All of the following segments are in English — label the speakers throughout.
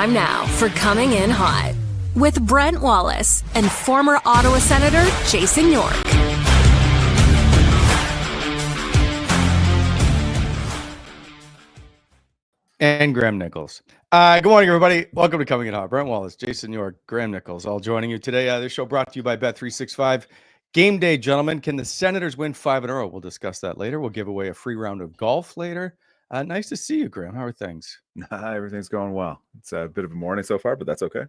Speaker 1: time now for Coming In Hot with Brent Wallace and former Ottawa Senator Jason York.
Speaker 2: And Graham Nichols. Good morning, everybody. Welcome to Coming In Hot. Brent Wallace, Jason York, Graham Nichols, all joining you today. This show brought to you by Bet365. Game day, gentlemen. Can the Senators win 5 in a row? We'll discuss that later. We'll give away a free round of golf later. Nice to see you, Graham. How are things?
Speaker 3: Everything's going well. It's a bit of a morning so far, but that's okay.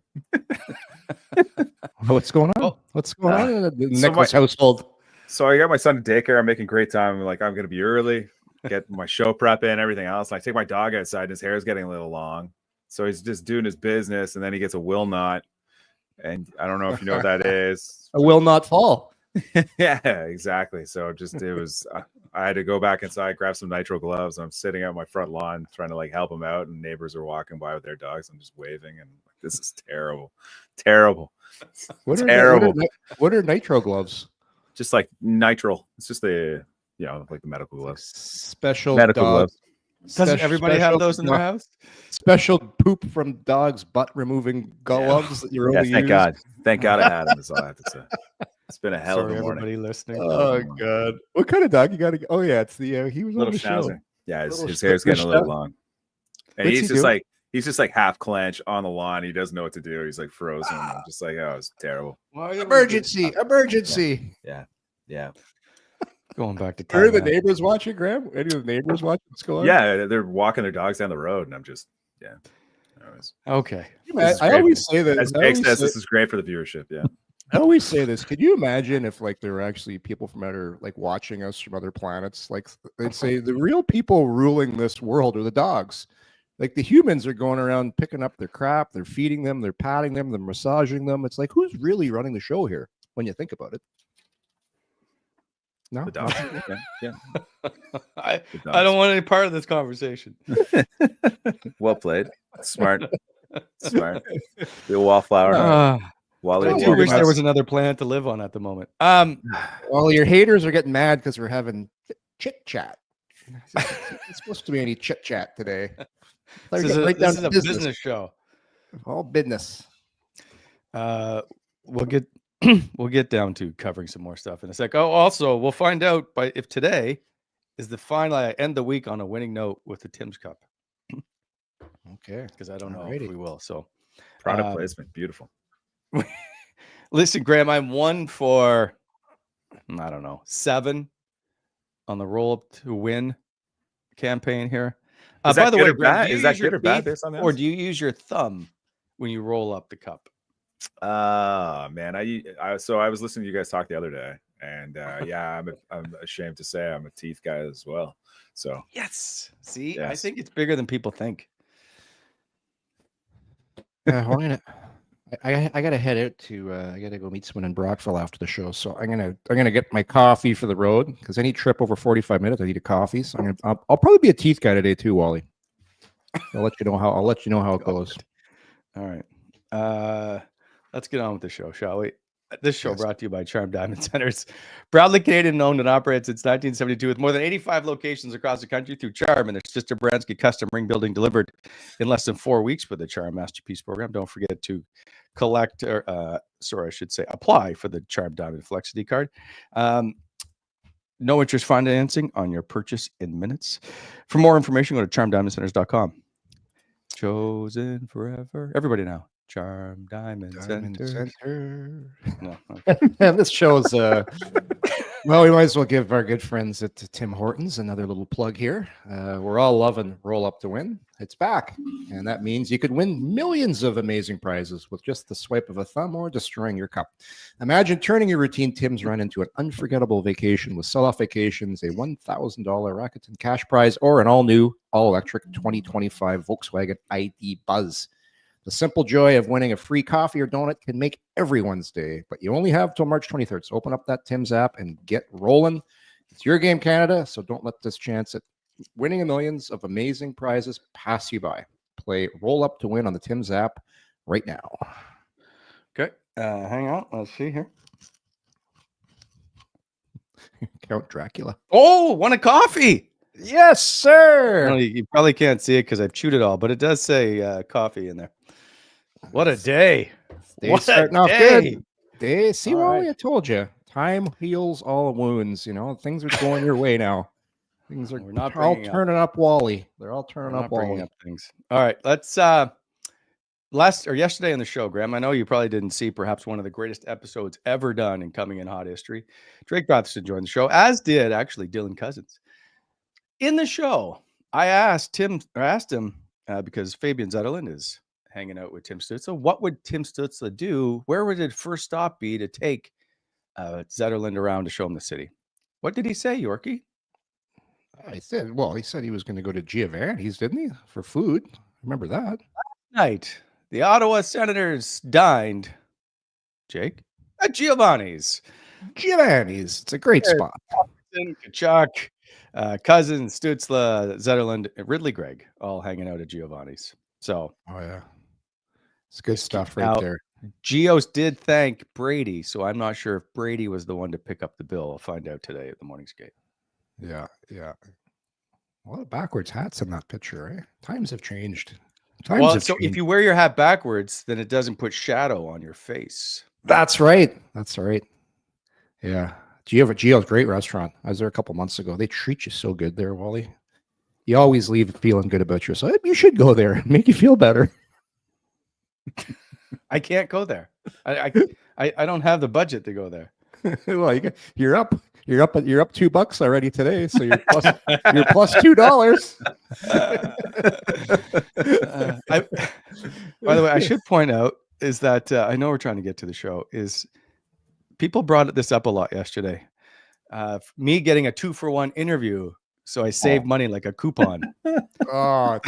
Speaker 4: What's going on? What's going on in the Nichols household?
Speaker 3: So I got my son to daycare. I'm making great time. I'm going to be early, get my show prep in, everything else. And I take my dog outside, and his hair is getting a little long. So he's just doing his business, and then he gets a will not. And I don't know if you know what that is.
Speaker 4: A will not fall.
Speaker 3: Yeah, exactly. So I had to go back inside, grab some nitro gloves. I'm sitting out my front lawn trying to help him out, and neighbors are walking by with their dogs. I'm just waving, and this is terrible.
Speaker 4: What are nitro gloves?
Speaker 3: Just like nitrile. It's just the like the medical gloves.
Speaker 4: Special
Speaker 3: medical gloves.
Speaker 2: Doesn't everybody have those in their house?
Speaker 4: Special poop from dogs butt removing gloves that you're only
Speaker 3: thank God. Thank God I had them, is all I have to say. It's been a hell of a morning.
Speaker 2: Everybody listening.
Speaker 4: Oh God. What kind of dog you got? Oh yeah, it's the he was
Speaker 3: little
Speaker 4: on the
Speaker 3: schnauzer.
Speaker 4: show.
Speaker 3: Yeah, his hair's getting a little long. And he's just like half clenched on the lawn. He doesn't know what to do. He's like frozen. I'm just like, oh, it's terrible.
Speaker 4: Emergency.
Speaker 3: Yeah.
Speaker 2: Going back to
Speaker 4: are the neighbors watching, Graham? Any of the neighbors watching what's going on?
Speaker 3: Yeah, they're walking their dogs down the road, and I'm just
Speaker 2: okay.
Speaker 4: I always say that.
Speaker 3: As Jake says, this is great for the viewership. Yeah.
Speaker 4: I always say this. Could you imagine if there were actually people from other watching us from other planets? They'd say the real people ruling this world are the dogs. The humans are going around picking up their crap, they're feeding them, they're patting them, they're massaging them. It's who's really running the show here when you think about it? No,
Speaker 3: the dogs. Yeah.
Speaker 2: I don't want any part of this conversation.
Speaker 3: Well played. Smart. The wallflower.
Speaker 2: I do wish there was another planet to live on at the moment.
Speaker 4: Well, your haters are getting mad because we're having chit chat. It's supposed to be any chit chat today.
Speaker 2: This is a business show.
Speaker 4: All business.
Speaker 2: We'll get down to covering some more stuff in a sec. Oh, also, we'll find out if today is the final. I end the week on a winning note with the Tim's Cup.
Speaker 4: Okay,
Speaker 2: because I don't know if we will. So,
Speaker 3: product placement, beautiful.
Speaker 2: Listen, Graham, I'm 1 for 7 on the roll up to win campaign here. By the way, Graham,
Speaker 3: is that good or bad based on this?
Speaker 2: Or do you use your thumb when you roll up the cup?
Speaker 3: Man, I was listening to you guys talk the other day, and I'm ashamed to say I'm a teeth guy as well. So
Speaker 2: yes, see, I think it's bigger than people think.
Speaker 4: I gotta head out to I gotta go meet someone in Brockville after the show, so I'm gonna get my coffee for the road because any trip over 45 minutes I need a coffee. So I'll probably be a teeth guy today too, Wally. I'll let you know how it goes.
Speaker 2: All right, let's get on with the show, shall we? This show brought to you by Charm Diamond Centers. Proudly Canadian owned and operated since 1972 with more than 85 locations across the country through Charm and their sister brands get custom ring building delivered in less than 4 weeks with the Charm Masterpiece program. Don't forget to apply for the Charm Diamond Flexity card. No interest financing on your purchase in minutes. For more information, go to charmdiamondcenters.com. Chosen forever. Everybody now. Charm Diamond Center. No, okay.
Speaker 4: And this show's well, we might as well give our good friends at Tim Hortons another little plug here. We're all loving Roll Up to Win. It's back, and that means you could win millions of amazing prizes with just the swipe of a thumb or destroying your cup. Imagine turning your routine Tim's run into an unforgettable vacation with Sell-Off Vacations, a $1,000 Rakuten cash prize, or an all-new, all-electric 2025 Volkswagen ID Buzz. The simple joy of winning a free coffee or donut can make everyone's day, but you only have till March 23rd. So open up that Tim's app and get rolling. It's your game, Canada, so don't let this chance at winning millions of amazing prizes pass you by. Play Roll Up to Win on the Tim's app right now.
Speaker 2: Okay, hang on. Let's see here.
Speaker 4: Count Dracula.
Speaker 2: Oh, won a coffee.
Speaker 4: Yes, sir.
Speaker 2: Well, you probably can't see it because I've chewed it all, but it does say coffee in there. What a day.
Speaker 4: Day's starting off good. See,
Speaker 2: All
Speaker 4: Wally,
Speaker 2: right.
Speaker 4: I told you. Time heals all wounds. Things are going your way now. Things are
Speaker 2: We're not
Speaker 4: all
Speaker 2: bringing up-
Speaker 4: turning up, Wally. They're all
Speaker 2: We're
Speaker 4: turning
Speaker 2: not
Speaker 4: up,
Speaker 2: bringing
Speaker 4: Wally.
Speaker 2: up things. All right, let's yesterday on the show, Graham, I know you probably didn't see perhaps one of the greatest episodes ever done in Coming in Hot history. Drake Matheson joined the show, as did actually Dylan Cozens. In the show, I asked him because Fabian Zetterlund is hanging out with Tim Stützle. What would Tim Stützle do? Where would his first stop be to take Zetterlund around to show him the city? What did he say, Yorkie?
Speaker 4: He said he was going to go to Giovanni's, didn't he? For food. Remember that.
Speaker 2: Night, the Ottawa Senators dined, Jake, at Giovanni's.
Speaker 4: Giovanni's. It's a great spot.
Speaker 2: Kachuk, Cozens, Stützle, Zetterlund, and Ridley Gregg all hanging out at Giovanni's. So,
Speaker 4: Oh, yeah. It's good stuff right
Speaker 2: Now-
Speaker 4: there.
Speaker 2: Gios did thank Brady, so I'm not sure if Brady was the one to pick up the bill. I'll find out today at the morning skate.
Speaker 4: Yeah. A lot of backwards hats in that picture, eh? Times have changed.
Speaker 2: So if you wear your hat backwards, then it doesn't put shadow on your face.
Speaker 4: That's right. Yeah. Gio's great restaurant. I was there a couple months ago. They treat you so good there, Wally. You always leave feeling good about yourself. You should go there. Make you feel better.
Speaker 2: I can't go there. I don't have the budget to go there.
Speaker 4: Well, you're up $2 already today, so you're plus $2.
Speaker 2: By the way, I should point out is that I know we're trying to get to the show. Is people brought this up a lot yesterday? Me getting a 2-for-1 interview, so I saved money like a coupon.
Speaker 4: Oh,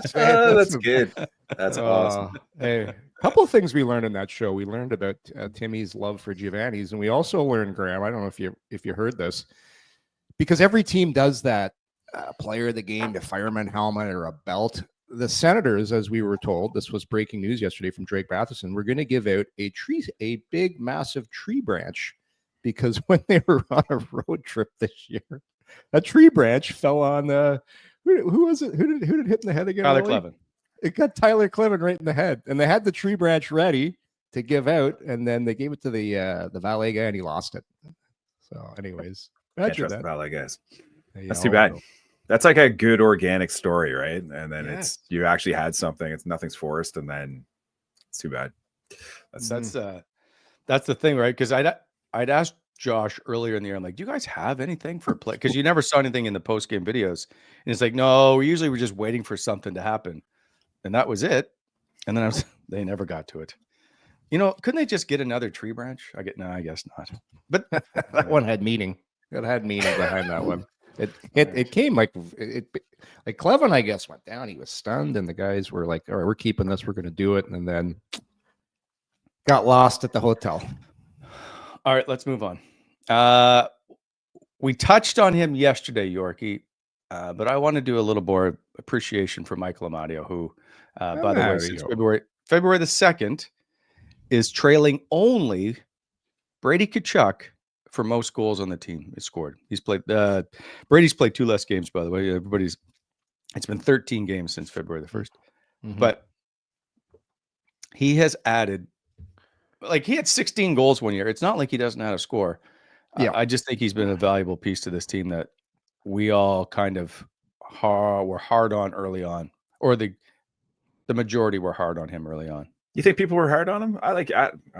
Speaker 3: That's good. That's awesome.
Speaker 4: Hey, a couple of things we learned in that show. We learned about Timmy's love for Giovanni's, and we also learned, Graham, I don't know if you heard this, because every team does that player of the game, the fireman helmet or a belt. The Senators, as we were told, this was breaking news yesterday from Drake Matheson, we're going to give out a big, massive tree branch, because when they were on a road trip this year, a tree branch fell on who was it? Who did it hit in the head again?
Speaker 2: Tyler
Speaker 4: Willie?
Speaker 2: Clevin.
Speaker 4: It got Tyler Clevin right in the head, and they had the tree branch ready to give out, and then they gave it to the valet guy, and he lost it. So, anyways,
Speaker 3: Can't trust the valet guys.
Speaker 4: Yeah,
Speaker 3: That's too bad. That's like a good organic story, right? And then it's you actually had something. It's nothing's forced, and then it's too bad.
Speaker 2: That's the thing, right? Because I'd asked Josh earlier in the year, I'm like, do you guys have anything for play? Because you never saw anything in the post game videos, and it's like, no, we're just waiting for something to happen, and that was it. And then they never got to it. Couldn't they just get another tree branch? I guess not. But
Speaker 4: that one had meaning. It had meaning behind that one. It came like Clevin, I guess, went down. He was stunned, and the guys were like, all right, we're keeping this, we're going to do it, and then got lost at the hotel.
Speaker 2: All right, let's move on. We touched on him yesterday, Yorkie, but I want to do a little more appreciation for Michael Amadio, who, by the way, since February the 2nd, is trailing only Brady Tkachuk for most goals on the team. He scored. Brady's played 2 less games, by the way. It's been 13 games since February the 1st.
Speaker 4: Mm-hmm.
Speaker 2: But he has added, he had 16 goals one year. It's not like he doesn't know how to score.
Speaker 4: Yeah.
Speaker 2: I just think he's been a valuable piece to this team that we all kind of were hard on early on, or the majority were hard on him early on.
Speaker 3: You think people were hard on him? I don't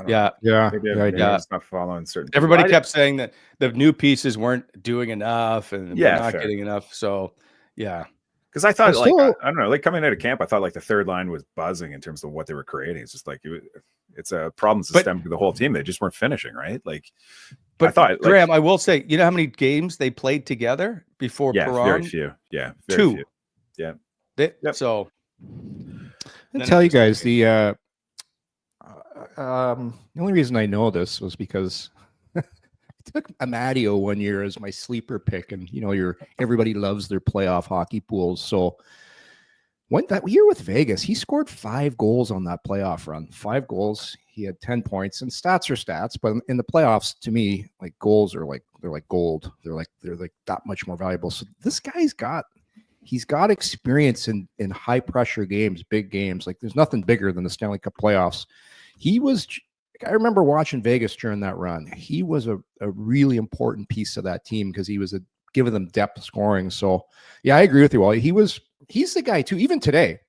Speaker 3: know. Maybe I'm just not following certain.
Speaker 2: Everybody kept saying that the new pieces weren't doing enough and not getting enough. So, yeah.
Speaker 3: Because I thought, I don't know, coming out of camp, I thought the third line was buzzing in terms of what they were creating. It's just it's a problem systemic to the whole team. They just weren't finishing, right? But I thought,
Speaker 2: Graham, I will say, you know how many games they played together before Perron?
Speaker 3: Very few. Yeah, very
Speaker 2: 2.
Speaker 3: Few. Yeah.
Speaker 2: So,
Speaker 4: I'll tell you guys, the only reason I know this was because I took Amadio one year as my sleeper pick, and everybody loves their playoff hockey pools. So When that year with Vegas, he scored 5 goals on that playoff run. 5 goals. He had 10 points, and stats are stats, but in the playoffs, to me, like goals are like they're like gold. They're like that much more valuable. So this guy's got experience in high pressure games, big games. Like there's nothing bigger than the Stanley Cup playoffs. I remember watching Vegas during that run. He was a really important piece of that team because he was giving them depth scoring. So yeah, I agree with you, Wally. He's the guy too. Even today,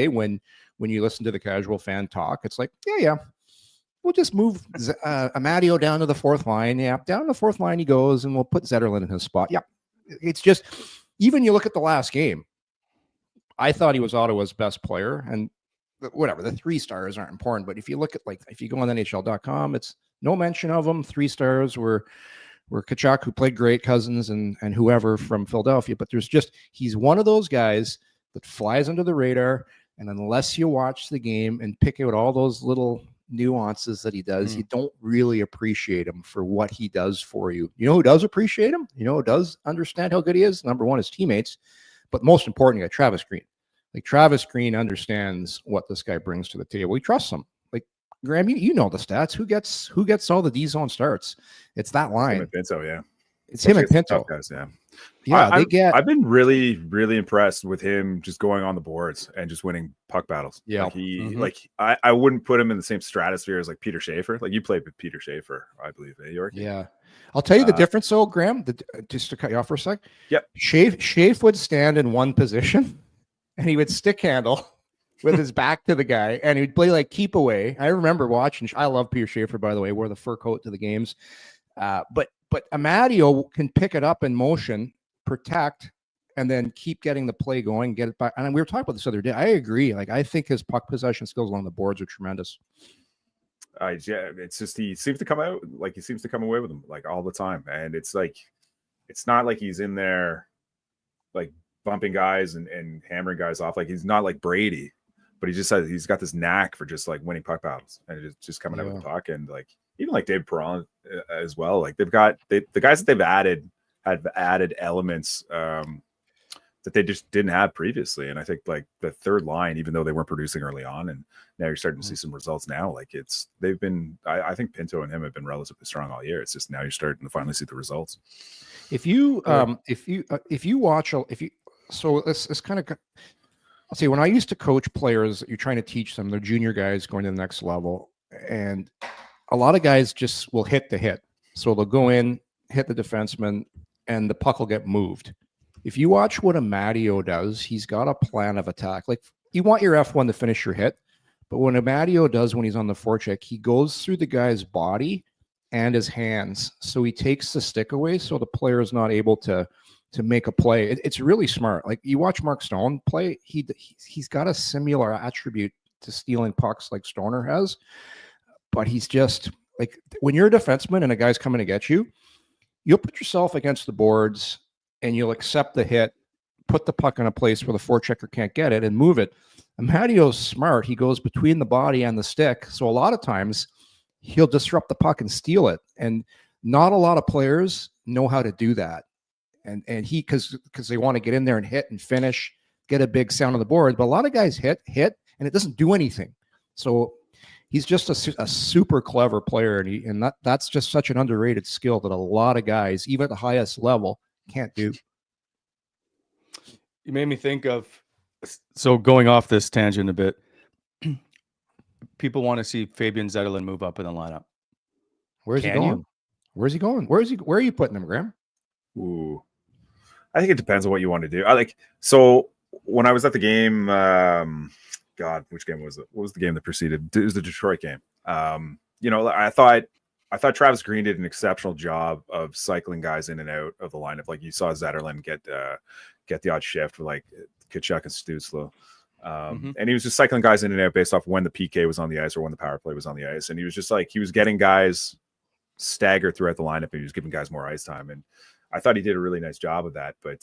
Speaker 4: when you listen to the casual fan talk, it's like, yeah, we'll just move Amadio down to the fourth line. Yeah, down the fourth line he goes, and we'll put Zetterlund in his spot. Yeah, it's just, even you look at the last game, I thought he was Ottawa's best player, and whatever, the 3 stars aren't important, but if you look at, like, if you go on NHL.com, it's no mention of them. 3 stars were Tkachuk, who played great, Cozens, and whoever from Philadelphia. But he's one of those guys that flies under the radar, and unless you watch the game and pick out all those little nuances that he does, you don't really appreciate him for what he does for you. You know who does appreciate him? You know who does understand how good he is? Number one, his teammates, but most importantly, Travis Green. Like, Travis Green understands what this guy brings to the table. He trusts him. Like, Graham, you know the stats. Who gets all the D-zone starts? It's that line.
Speaker 3: Him and Pinto, yeah.
Speaker 4: It's him and Pinto.
Speaker 3: Guys, yeah.
Speaker 4: Yeah,
Speaker 3: I've been really, really impressed with him just going on the boards and just winning puck battles.
Speaker 4: Yeah.
Speaker 3: Like I wouldn't put him in the same stratosphere as like Peter Schaefer. Like, you played with Peter Schaefer, I believe, York.
Speaker 4: Yeah. I'll tell you the difference, though, Graham, just to cut you off for a sec.
Speaker 3: Yep.
Speaker 4: Schaefer would stand in one position, and he would stick handle with his back to the guy, and he'd play like keep away. I remember watching. I love Peter Schaefer, by the way. Wore the fur coat to the games. But Amadio can pick it up in motion, protect, and then keep getting the play going, get it back. And we were talking about this other day. I agree. Like, I think his puck possession skills along the boards are tremendous.
Speaker 3: Yeah, it's just he seems to come away with them like all the time, and it's like, it's not like he's in there like bumping guys and hammering guys off. Like, he's not like Brady, but he's got this knack for just like winning puck battles and just coming out with the puck. And like, even like Dave Perron as well. Like, the guys that they've added have added elements that they just didn't have previously. And I think like the third line, even though they weren't producing early on, and now you're starting to see some results now. Like, I think Pinto and him have been relatively strong all year. It's just now you're starting to finally see the results. So it's kind of, I'll say, when I used to coach players, you're trying to teach them, they're junior guys going to the next level, and a lot of guys just will hit the hit. So they'll go in, hit the defenseman, and the puck will get moved. If you watch what Amadio does, he's got a plan of attack. Like, you want your F1 to finish your hit, but when Amadio does, when he's on the forecheck, he goes through the guy's body and his hands. So he takes the stick away, so the player is not able to make a play. It's really smart. Like, you watch Mark Stone play, he's got a similar attribute to stealing pucks like Stoner has, but he's just like, when you're a defenseman and a guy's coming to get you, you'll put yourself against the boards and you'll accept the hit, put the puck in a place where the forechecker can't get it, and move it. Amadio's smart. He goes between the body and the stick. So a lot of times he'll disrupt the puck and steal it. And not a lot of players know how to do that. And he, because they want to get in there and hit and finish, get a big sound on the board. But a lot of guys hit, and it doesn't do anything. So he's just a super clever player, and that's just such an underrated skill that a lot of guys, even at the highest level, can't do.
Speaker 2: You made me think of, so going off this tangent a bit, people want to see Fabian Zetterlund move up in the lineup.
Speaker 4: Where's he going? Where are you putting him, Graham?
Speaker 3: Ooh, I think it depends on what you want to do. So when I was at the game, God, which game was it? What was the game that preceded? It was the Detroit game. I thought Travis Green did an exceptional job of cycling guys in and out of the lineup. Like, you saw Zetterlund get the odd shift with like Tkachuk and Stützle. And he was just cycling guys in and out based off when the PK was on the ice or when the power play was on the ice. And he was just like, he was getting guys staggered throughout the lineup, and he was giving guys more ice time. And I thought he did a really nice job of that. But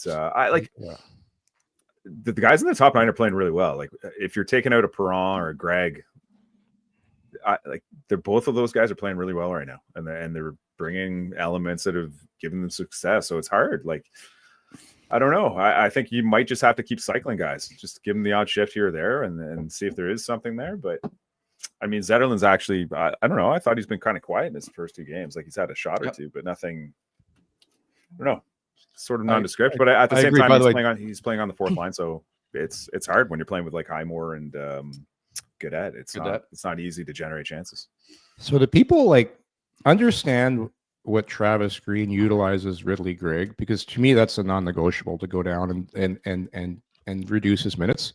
Speaker 3: the guys in the top 9 are playing really well. Like, if you're taking out a Perron or a Greg, both of those guys are playing really well right now, and they're bringing elements that have given them success. So it's hard. Like, I don't know. I think you might just have to keep cycling guys. Just give them the odd shift here or there and see if there is something there. But I mean, Zetterlund's actually, I don't know. I thought he's been kind of quiet in his first 2 games. Like he's had a shot or two, but nothing, I don't know, sort of nondescript. But at the same time, he's playing on the 4th line. So it's hard when you're playing with like Highmore and Gaudette. It's not easy to generate chances.
Speaker 4: So do people like understand what Travis Green utilizes Ridley Gregg? Because to me, that's a non-negotiable to go down and reduce his minutes.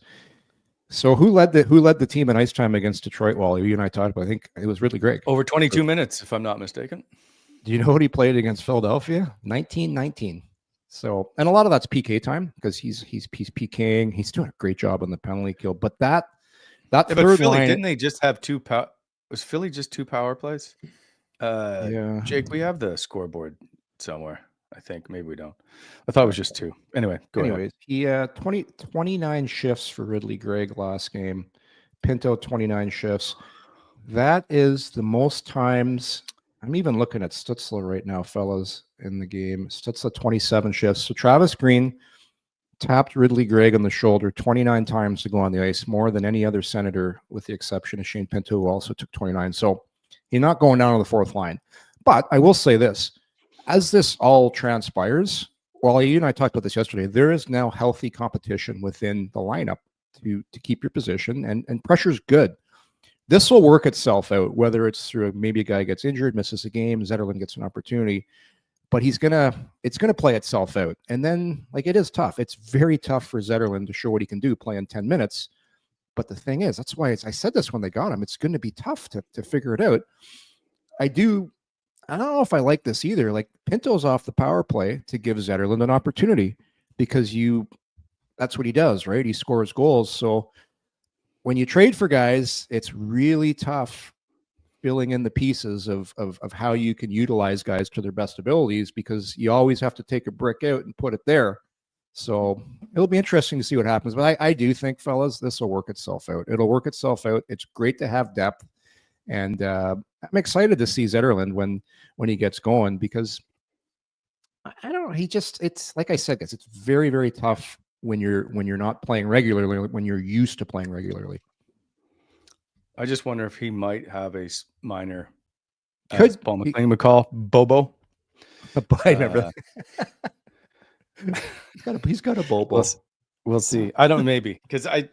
Speaker 4: So who led the team in ice time against Detroit? Wally, you and I talked about. I think it was Ridley Gregg.
Speaker 2: Over 22 minutes, if I'm not mistaken.
Speaker 4: Do you know what he played against Philadelphia? 19. So, and a lot of that's PK time because he's PKing. He's doing a great job on the penalty kill. But that third
Speaker 2: Philly,
Speaker 4: line,
Speaker 2: didn't they just have 2 was Philly just 2 power plays?
Speaker 4: Yeah.
Speaker 2: Jake, we have the scoreboard somewhere. I think maybe we don't. I thought it was just 2. Anyway, go ahead.
Speaker 4: He 29 shifts for Ridley Gregg last game. Pinto 29 shifts. That is the most times. I'm even looking at Stützle right now, fellas, in the game. Stützle 27 shifts. So Travis Green tapped Ridley Gregg on the shoulder 29 times to go on the ice, more than any other Senator, with the exception of Shane Pinto, who also took 29. So he's not going down on the 4th line. But I will say this, as this all transpires, well, you and I talked about this yesterday, there is now healthy competition within the lineup to keep your position, and pressure's good. This will work itself out, whether it's through maybe a guy gets injured, misses a game, Zetterlund gets an opportunity, but it's gonna play itself out. And then, like, it is tough. It's very tough for Zetterlund to show what he can do playing 10 minutes. But the thing is, that's why I said this when they got him. It's going to be tough to figure it out. I don't know if I like this either. Like, Pinto's off the power play to give Zetterlund an opportunity because that's what he does, right? He scores goals. So when you trade for guys, it's really tough filling in the pieces of how you can utilize guys to their best abilities, because you always have to take a brick out and put it there. So it'll be interesting to see what happens. But I do think, fellas, this will work itself out. It'll work itself out. It's great to have depth. And I'm excited to see Zetterlund when he gets going, because I don't know. It's like I said, guys, it's very, very tough when you're not playing regularly, when you're used to playing regularly.
Speaker 2: I just wonder if he might have a minor, Paul
Speaker 4: He-
Speaker 2: McLean would call, Bobo.
Speaker 4: I never. He's got a bobo.
Speaker 2: We'll see. I don't, maybe, because I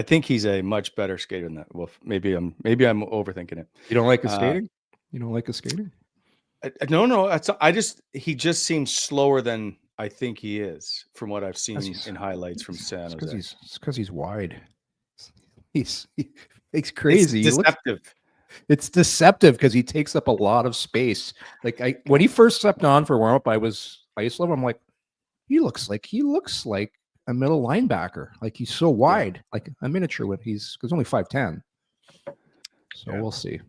Speaker 2: think he's a much better skater than that. Well, maybe I'm overthinking it.
Speaker 4: You don't like his skating? You don't like his skating?
Speaker 2: No. He just seems slower than I think he is, from what I've seen in highlights from San Jose.
Speaker 4: It's because he's wide. He's crazy.
Speaker 2: It's deceptive.
Speaker 4: It's deceptive because he takes up a lot of space. Like when he first stepped on for warm up, I was ice level. I'm like, he looks like a middle linebacker. Like, he's so wide, like a miniature when he's only 5'10". So we'll see.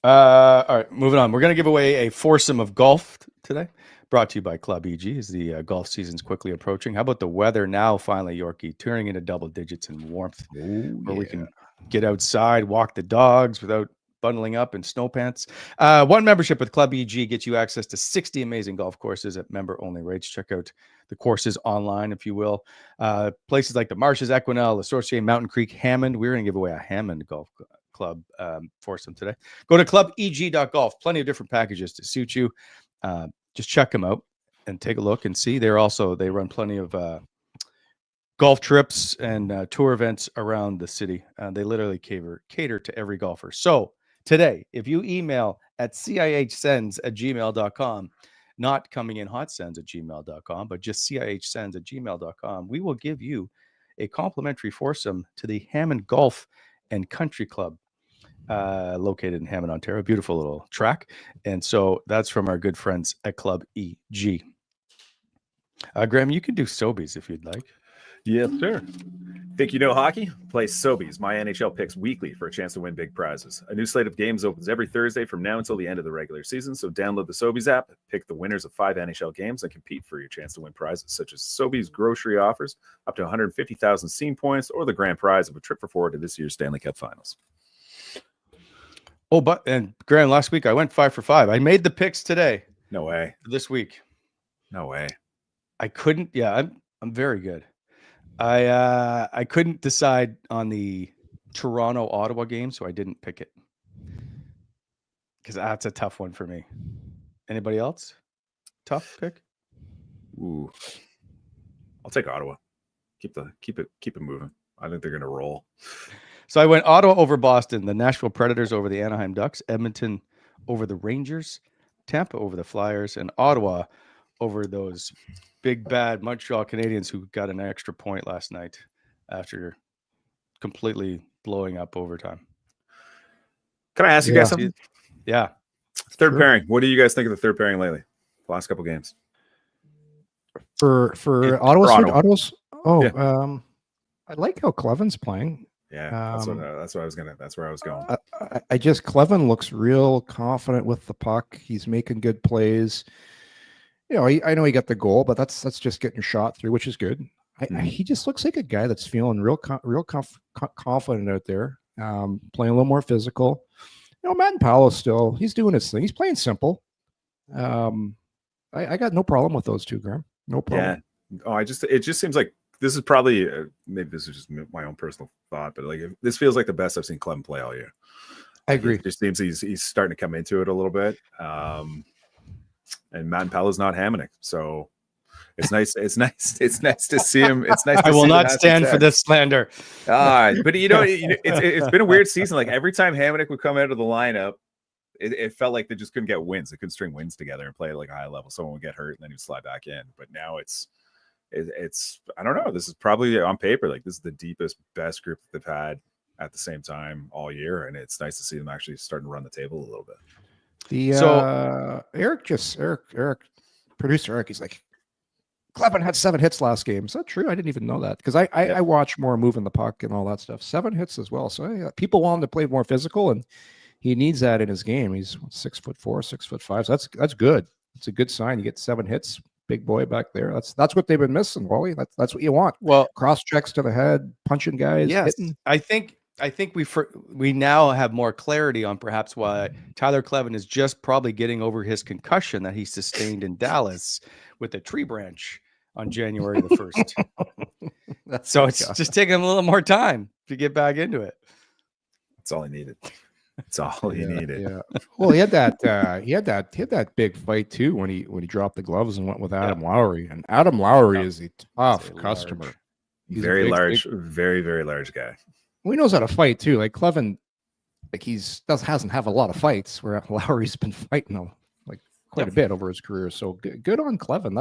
Speaker 2: All right, moving on. We're going to give away a foursome of golf today, brought to you by ClubEG as the golf season's quickly approaching. How about the weather now, finally, Yorkie, turning into double digits in warmth, where we can get outside, walk the dogs without bundling up in snow pants. One membership with ClubEG gets you access to 60 amazing golf courses at member-only rates. Check out the courses online, if you will. Places like the Marshes, Equinel, the Sorcier, Mountain Creek, Hammond. We're going to give away a Hammond Golf Club foursome today. Go to clubeg.golf. Plenty of different packages to suit you. Just check them out and take a look and see. They run plenty of golf trips and tour events around the city. They literally cater to every golfer. So today, if you email at cihsends@gmail.com, not coming in hotsends@gmail.com, but just cihsends@gmail.com, we will give you a complimentary foursome to the Hammond Golf and Country Club, located in Hammond, Ontario. Beautiful little track. And so that's from our good friends at ClubEG. Graham, you can do Sobeys if you'd like.
Speaker 3: Yes, sir. Think you know hockey? Play Sobeys, my NHL picks weekly for a chance to win big prizes. A new slate of games opens every Thursday from now until the end of the regular season, so download the Sobeys app, pick the winners of 5 NHL games, and compete for your chance to win prizes such as Sobeys grocery offers, up to 150,000 scene points, or the grand prize of a trip for 4 to this year's Stanley Cup Finals.
Speaker 2: Oh, and Graham, last week I went 5 for 5. I made the picks today.
Speaker 3: No way.
Speaker 2: This week.
Speaker 3: No way.
Speaker 2: I couldn't. Yeah, I'm very good. I couldn't decide on the Toronto Ottawa game, so I didn't pick it because that's a tough one for me. Anybody else? Tough pick.
Speaker 3: Ooh, I'll take Ottawa. Keep it moving. I think they're gonna roll.
Speaker 2: So I went Ottawa over Boston, the Nashville Predators over the Anaheim Ducks, Edmonton over the Rangers, Tampa over the Flyers, and Ottawa over those big bad Montreal Canadiens who got an extra point last night after completely blowing up overtime.
Speaker 3: Can I ask you guys something?
Speaker 2: Yeah.
Speaker 3: Third pairing. What do you guys think of the third pairing lately? The last couple games.
Speaker 4: For Ottawa's. Oh,
Speaker 3: Yeah.
Speaker 4: I like how Cleven's playing.
Speaker 3: Yeah, that's where I was going.
Speaker 4: I just Cleven looks real confident with the puck. He's making good plays. You know, I know he got the goal, but that's just getting your shot through, which is good. He just looks like a guy that's feeling real confident out there, playing a little more physical. You know, Matt Powell still, he's doing his thing. He's playing simple. I got no problem with those two, Graham. No problem.
Speaker 3: Yeah. Oh, it just seems like this is probably maybe this is just my own personal thought, but like this feels like the best I've seen Clem play all year.
Speaker 4: I agree.
Speaker 3: It just seems he's starting to come into it a little bit. And Matt Powell is not hammering, so it's nice. It's nice to see him. It's nice.
Speaker 2: I will not stand for this slander.
Speaker 3: But it's been a weird season. Like every time Hamonic would come out of the lineup, it felt like they just couldn't get wins. They couldn't string wins together and play at like a high level. Someone would get hurt and then he'd slide back in. But now it's I don't know. This is probably on paper like this is the deepest, best group that they've had at the same time all year, and it's nice to see them actually starting to run the table a little bit.
Speaker 4: Eric, producer Eric, he's like, Cleven had 7 hits last game. Is that true? I didn't even know that because I watch more moving the puck and all that stuff. 7 hits as well. So people want him to play more physical, and he needs that in his game. He's 6'4", 6'5". So that's good. It's a good sign. You get 7 hits, big boy back there. That's what they've been missing, Wally. That's what you want.
Speaker 2: Well,
Speaker 4: cross checks to the head, punching guys.
Speaker 2: Yes,
Speaker 4: hitting.
Speaker 2: I think we now have more clarity on perhaps why Tyler Cleven is just probably getting over his concussion that he sustained in Dallas with a tree branch on January the 1st. So it's just taking him a little more time to get back into it.
Speaker 3: That's all he needed. That's all he needed.
Speaker 4: Yeah. Well, he had that big fight too when he dropped the gloves and went with Adam Lowry. And Adam Lowry is a tough customer.
Speaker 3: He's very large, very, very large guy.
Speaker 4: Well, he knows how to fight too. Like Cleven, like hasn't have a lot of fights where Lowry's been fighting quite a bit over his career. So good on Cleven.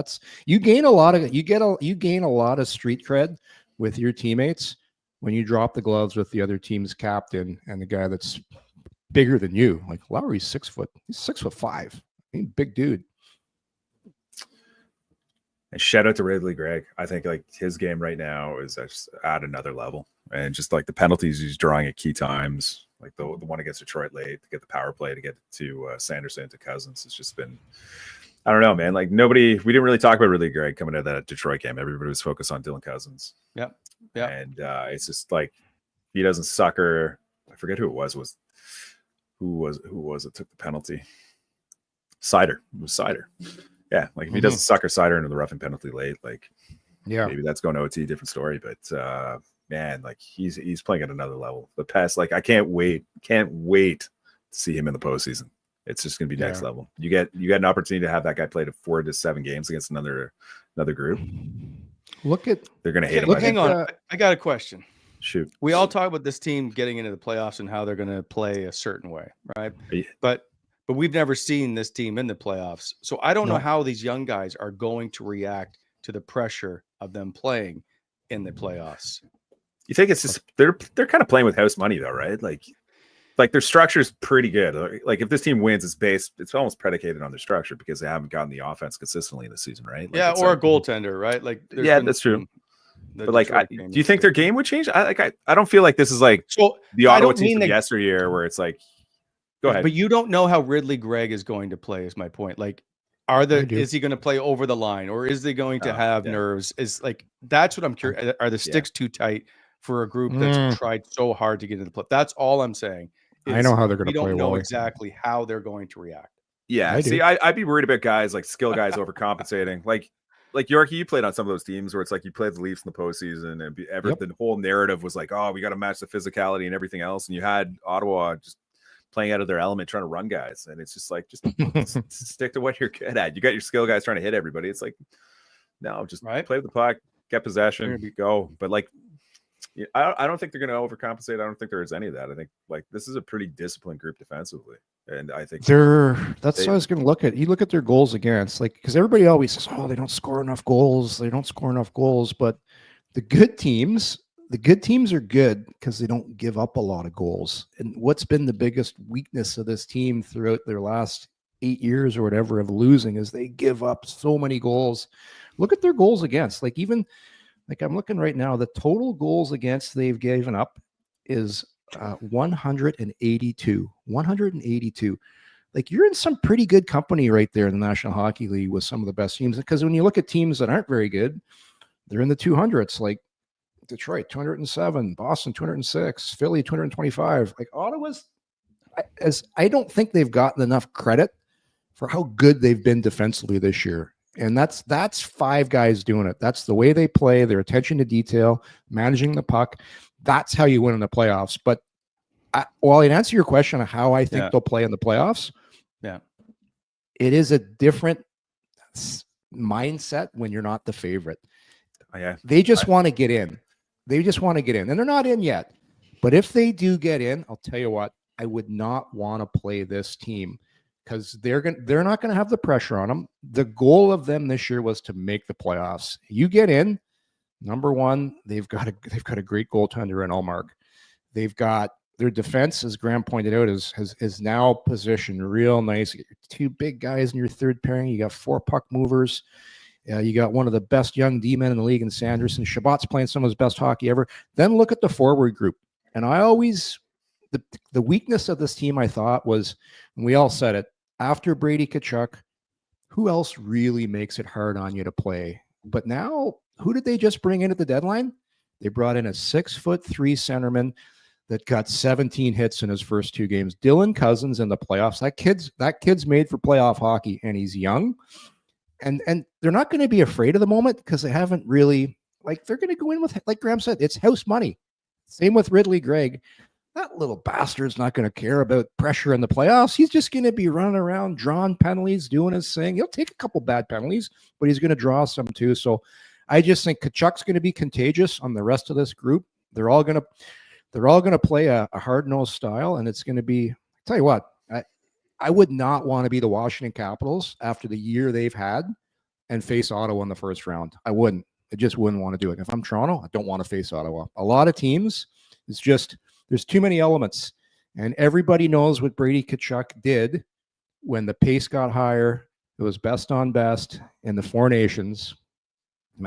Speaker 4: You gain a lot of street cred with your teammates when you drop the gloves with the other team's captain and the guy that's bigger than you. Like Lowry's 6 foot. He's 6'5". I mean, big dude.
Speaker 3: And shout out to Ridley Gregg. I think like his game right now is just at another level. And just like the penalties he's drawing at key times, like the one against Detroit late to get the power play to get to Sanderson to Cozens. It's just been, I don't know, man. Like we didn't really talk about Ridley Gregg coming out of that Detroit game. Everybody was focused on Dylan Cozens.
Speaker 2: Yeah.
Speaker 3: And it's just like he doesn't sucker. I forget who it was. Who was it took the penalty? Cider. It was Cider. Yeah, like if he doesn't sucker Cider into the roughing penalty late, like maybe that's going to OT, different story. But man, like he's playing at another level. The past, like I can't wait to see him in the postseason. It's just gonna be next level. You get an opportunity to have that guy play to 4 to 7 games against another group. They're gonna hate him.
Speaker 2: Hang on, I got a question.
Speaker 3: Shoot.
Speaker 2: We all talk about this team getting into the playoffs and how they're going to play a certain way, right?
Speaker 3: Yeah.
Speaker 2: But we've never seen this team in the playoffs. So I don't know how these young guys are going to react to the pressure of them playing in the playoffs.
Speaker 3: You think it's just they're kind of playing with house money though, right? Like their structure is pretty good. Like if this team wins, it's almost predicated on their structure because they haven't gotten the offense consistently in the season, right?
Speaker 2: Like or a goaltender, right? Like
Speaker 3: that's true. But like, do you think their game would change? I don't feel like this is like the Ottawa team from yesteryear where it's like, go ahead.
Speaker 2: But you don't know how Ridley Gregg is going to play. Is my point. Like, is he going to play over the line or is he going to have nerves? Is like that's what I'm curious. Are the sticks too tight for a group that's tried so hard to get into the play? That's all I'm saying.
Speaker 4: I know how they're going to play.
Speaker 2: We don't know exactly how they're going to react.
Speaker 3: Yeah, I'd be worried about guys like skill guys overcompensating. Like like Yorkie, you played on some of those teams where it's like you played the Leafs in the postseason, and the whole narrative was like, oh, we got to match the physicality and everything else, and you had Ottawa just playing out of their element, trying to run guys, and it's just like just stick to what you're good at. You got your skill guys trying to hit everybody. It's like, no, just play with the puck, get possession, go. But like, I don't think they're going to overcompensate. I don't think there is any of that. I think like this is a pretty disciplined group defensively, and I think that's what I was going to look at. You look at their goals against, like, because everybody always says, oh, they don't score enough goals. They don't score enough goals. But the good teams are good because they don't give up a lot of goals. And what's been the biggest weakness of this team throughout their last 8 years or whatever of losing is they give up so many goals. Look at their goals against. Like even like I'm looking right now, the total goals against they've given up is 182. 182. Like you're in some pretty good company right there in the National Hockey League with some of the best teams. Because when you look at teams that aren't very good, they're in the 200s, like Detroit 207, Boston 206, Philly 225. Like Ottawa's, I don't think they've gotten enough credit for how good they've been defensively this year. And that's 5 guys doing it. That's the way they play, their attention to detail, managing the puck. That's how you win in the playoffs. But while I'd answer your question on how I think they'll play in the playoffs, it is a different mindset when you're not the favorite. They just want to get in. They just want to get in. And they're not in yet. But if they do get in, I'll tell you what, I would not want to play this team. Because they're not going to have the pressure on them. The goal of them this year was to make the playoffs. You get in, number one, they've got a great goaltender in Ullmark. They've got their defense, as Graham pointed out, is now positioned real nice. You got 2 big guys in your third pairing. You got 4 puck movers. You got one of the best young D-men in the league in Sanderson. Shabbat's playing some of his best hockey ever. Then look at the forward group. And I always the weakness of this team, I thought, was, and we all said it, after Brady Tkachuk, who else really makes it hard on you to play? But now, who did they just bring in at the deadline? They brought in a 6'3" centerman that got 17 hits in his first 2 games. Dylan Cozens in the playoffs. That kid's made for playoff hockey, and he's young. And they're not going to be afraid of the moment because they haven't really, like, they're going to go in with, like Graham said, it's house money. Same with Ridley Gregg. That little bastard's not going to care about pressure in the playoffs. He's just going to be running around, drawing penalties, doing his thing. He'll take a couple bad penalties, but he's going to draw some too. So I just think Tkachuk's going to be contagious on the rest of this group. They're all going to play a hard-nosed style, and it's going to be, I'll tell you what, I would not want to be the Washington Capitals after the year they've had and face Ottawa in the first round. I wouldn't. I just wouldn't want to do it. If I'm Toronto, I don't want to face Ottawa. A lot of teams, it's just, there's too many elements. And everybody knows what Brady Tkachuk did when the pace got higher. It was best on best in the 4 nations.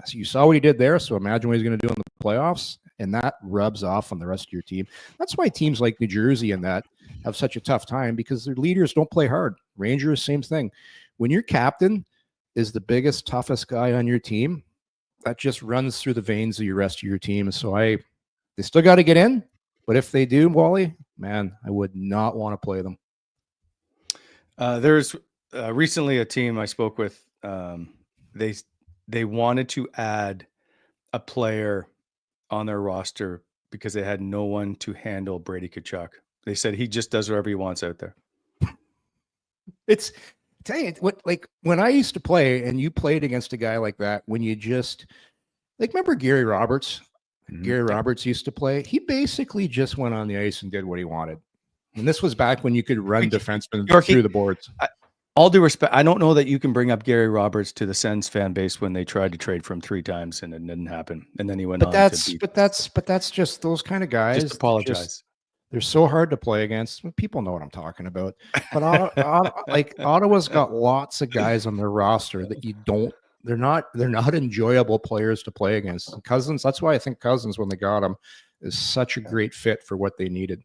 Speaker 3: You saw what he did there, so imagine what he's going to do in the playoffs, and that rubs off on the rest of your team. That's why teams like New Jersey and that have such a tough time, because their leaders don't play hard. Rangers, same thing. When your captain is the biggest, toughest guy on your team, that just runs through the veins of your rest of your team. So they still got to get in, but if they do, Wally, man, I would not want to play them.
Speaker 2: There's recently a team I spoke with. They wanted to add a player on their roster because they had no one to handle Brady Tkachuk. They said he just does whatever he wants out there.
Speaker 4: Tell you what, like when I used to play and you played against a guy like that, when you just, like, remember Gary Roberts? Mm-hmm. Gary Roberts used to play. He basically just went on the ice and did what he wanted. And this was back when you could run defensemen through the boards.
Speaker 2: All due respect, I don't know that you can bring up Gary Roberts to the Sens fan base when they tried to trade for him 3 times and it didn't happen. And then he went on. But
Speaker 4: that's just those kind of guys.
Speaker 2: Just apologize.
Speaker 4: They're so hard to play against. People know what I'm talking about. But like Ottawa's got lots of guys on their roster that you don't. They're not enjoyable players to play against. And Cozens, that's why I think Cozens, when they got him, is such a great fit for what they needed.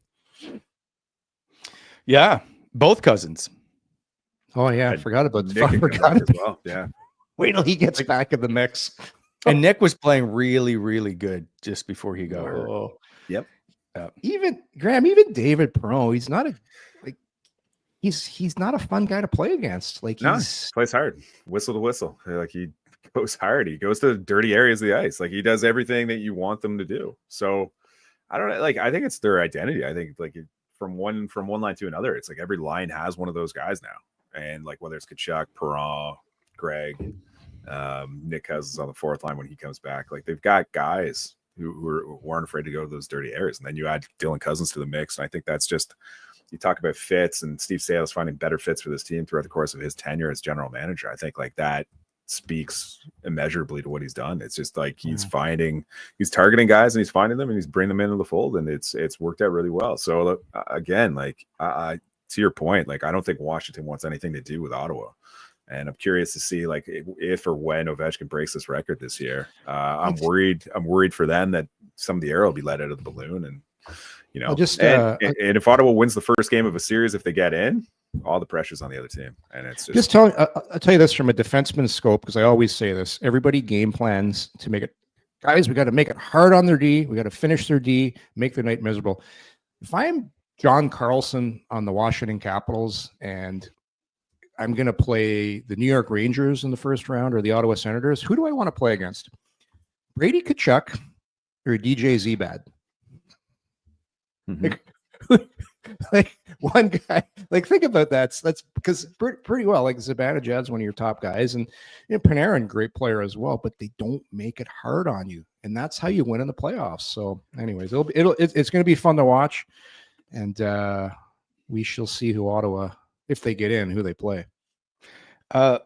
Speaker 2: Yeah, both Cozens.
Speaker 4: Oh yeah, I forgot about
Speaker 3: Nick. As well. Yeah.
Speaker 4: Wait till he gets back in the mix.
Speaker 2: And Nick was playing really, really good just before he got hurt.
Speaker 3: Yep.
Speaker 4: Even David Perron, he's not he's not a fun guy to play against. Like, he
Speaker 3: plays hard, whistle to whistle. Like, he goes hard. He goes to dirty areas of the ice. Like he does everything that you want them to do. So I don't know. Like I think it's their identity. I think like from one line to another, it's like every line has one of those guys now. And like whether it's Kachuk, Perron, Greg, Nick Cousins on the fourth line when he comes back, like they've got guys who aren't afraid to go to those dirty areas. And then you add Dylan Cozens to the mix. And I think that's just, you talk about fits and Steve Sales finding better fits for this team throughout the course of his tenure as general manager. I think like that speaks immeasurably to what he's done. It's just like he's targeting guys and he's finding them and he's bringing them into the fold, and it's worked out really well. So again, like to your point, like I don't think Washington wants anything to do with Ottawa. And I'm curious to see like if or when Ovechkin breaks this record this year. I'm worried for them that some of the air will be let out of the balloon, and you know, and if Ottawa wins the first game of a series, if they get in, all the pressure's on the other team. And it's just
Speaker 4: I'll tell you this from a defenseman's scope, because I always say this: everybody game plans to make it. Guys, we got to make it hard on their D. We got to finish their D, make their night miserable. If I'm John Carlson on the Washington Capitals and I'm going to play the New York Rangers in the first round or the Ottawa Senators, who do I want to play against? Brady Tkachuk or DJ Zbad? Like one guy, like think about that. That's because pretty well, like Zibanejad's one of your top guys, and Panarin, great player as well, but they don't make it hard on you, and that's how you win in the playoffs. So, anyways, it's going to be fun to watch, and we shall see who Ottawa, if they get in, who they play.
Speaker 2: By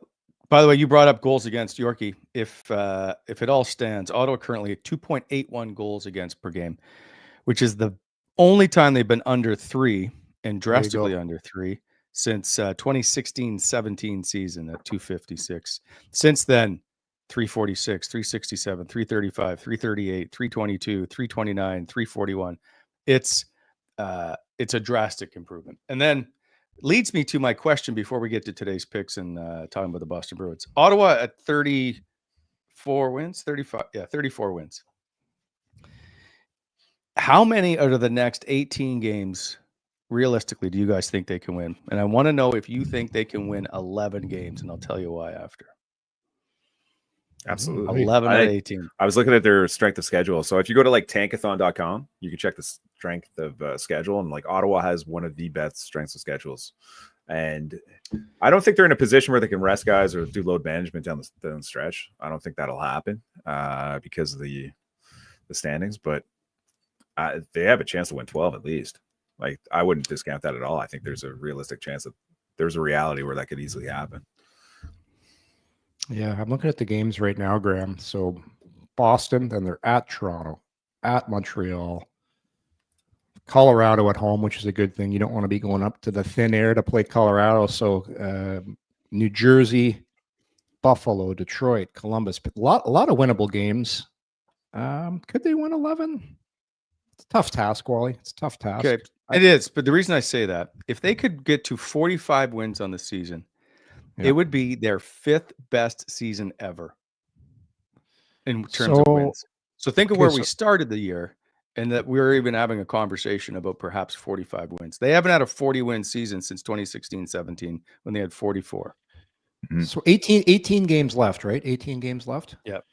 Speaker 2: the way, you brought up goals against Yorkie. If it all stands, Ottawa currently at 2.81 goals against per game, which is the only time they've been under 3 and drastically under 3 since 2016-17 season at 256. Since then, 346, 367, 335, 338, 322, 329, 341. It's a drastic improvement. And then leads me to my question before we get to today's picks and talking about the Boston Bruins. Ottawa at 34 wins, 35, 34 wins. How many out of the next 18 games, realistically, do you guys think they can win? And I want to know if you think they can win 11 games, and I'll tell you why after.
Speaker 3: Absolutely.
Speaker 2: 11 out of 18.
Speaker 3: I was looking at their strength of schedule. So if you go to like tankathon.com, you can check the strength of schedule. And like Ottawa has one of the best strengths of schedules. And I don't think they're in a position where they can rest guys or do load management down the stretch. I don't think that'll happen because of the standings. But they have a chance to win 12 at least. Like I wouldn't discount that at all. I think there's a realistic chance that there's a reality where that could easily happen.
Speaker 4: Yeah, I'm looking at the games right now, Graham. So Boston, then they're at Toronto, at Montreal, Colorado at home, which is a good thing. You don't want to be going up to the thin air to play Colorado. So New Jersey, Buffalo, Detroit, Columbus, a lot of winnable games. Could they win 11? It's a tough task, Wally. It's a tough task.
Speaker 2: Okay, it is. But the reason I say that, if they could get to 45 wins on the season, it would be their 5th best season ever in terms of wins. So think of where we started the year, and that we were even having a conversation about perhaps 45 wins. They haven't had a 40-win season since 2016-17 when they had 44.
Speaker 4: Mm-hmm. So 18 games left, right? 18 games left?
Speaker 2: Yep.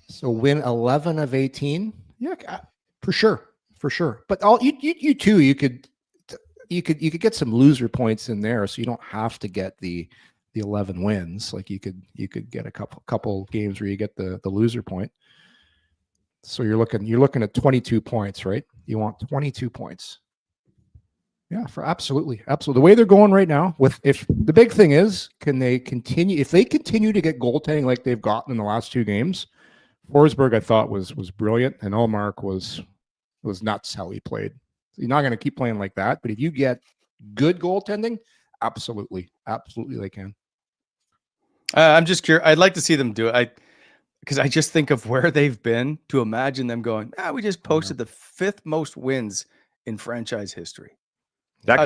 Speaker 4: So win 11 of 18? Yeah, for sure. For sure. But you too, you could get some loser points in there, so you don't have to get the 11 wins. Like you could get a couple games where you get the loser point. So you're looking at 22 points, right? You want 22 points. Yeah, for absolutely. The way they're going right now, if the big thing is, can they continue? If they continue to get goaltending like they've gotten in the last 2 games, Forsberg I thought was brilliant, and Ullmark was nuts how he played. You're not going to keep playing like that, but if you get good goaltending, absolutely they can.
Speaker 2: I'm just curious. I'd like to see them do it. Because I just think of where they've been, to imagine them going, we just posted the 5th most wins in franchise history.
Speaker 3: That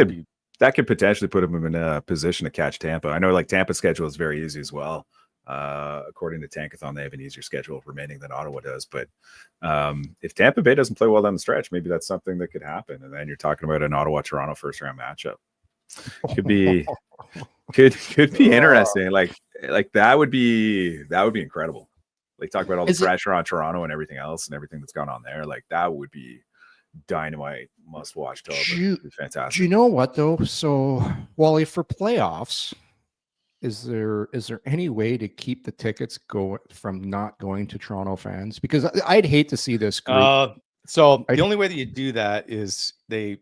Speaker 3: could potentially put them in a position to catch Tampa. I know like Tampa's schedule is very easy as well. According to Tankathon, they have an easier schedule remaining than Ottawa does. But if Tampa Bay doesn't play well down the stretch, maybe that's something that could happen. And then you're talking about an Ottawa-Toronto first-round matchup. could be could be interesting. Like that would be incredible. Like talk about all the pressure on Toronto and everything else and everything that's gone on there. Like that would be dynamite, must watch television. It'd be fantastic.
Speaker 4: Do you know what though? So Wally, for playoffs, is there any way to keep the tickets from not going to Toronto fans? Because I'd hate to see this group.
Speaker 2: So the only way that you do that is they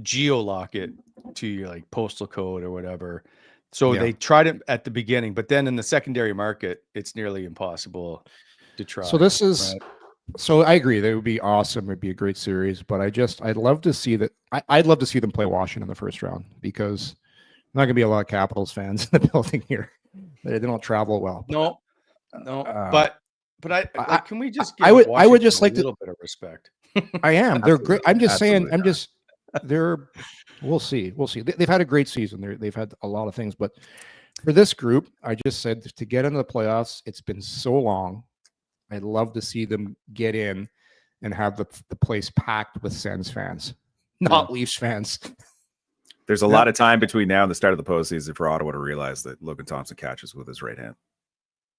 Speaker 2: geo-lock it to your like postal code or whatever. So they tried it at the beginning, but then in the secondary market, it's nearly impossible to try.
Speaker 4: So this is, so I agree. That would be awesome. It'd be a great series, but I'd love to see that. I'd love to see them play Washington in the first round because not going to be a lot of Capitals fans in the building here. They don't travel well.
Speaker 2: No, but can we just give
Speaker 4: I would just like
Speaker 2: a little bit of respect.
Speaker 4: I am. They're great. I'm just saying. We'll see. They've had a great season. They've had a lot of things, but for this group, I just said to get into the playoffs, it's been so long. I'd love to see them get in and have the place packed with Sens fans, not Leafs fans.
Speaker 3: There's a lot of time between now and the start of the postseason for Ottawa to realize that Logan Thompson catches with his right hand.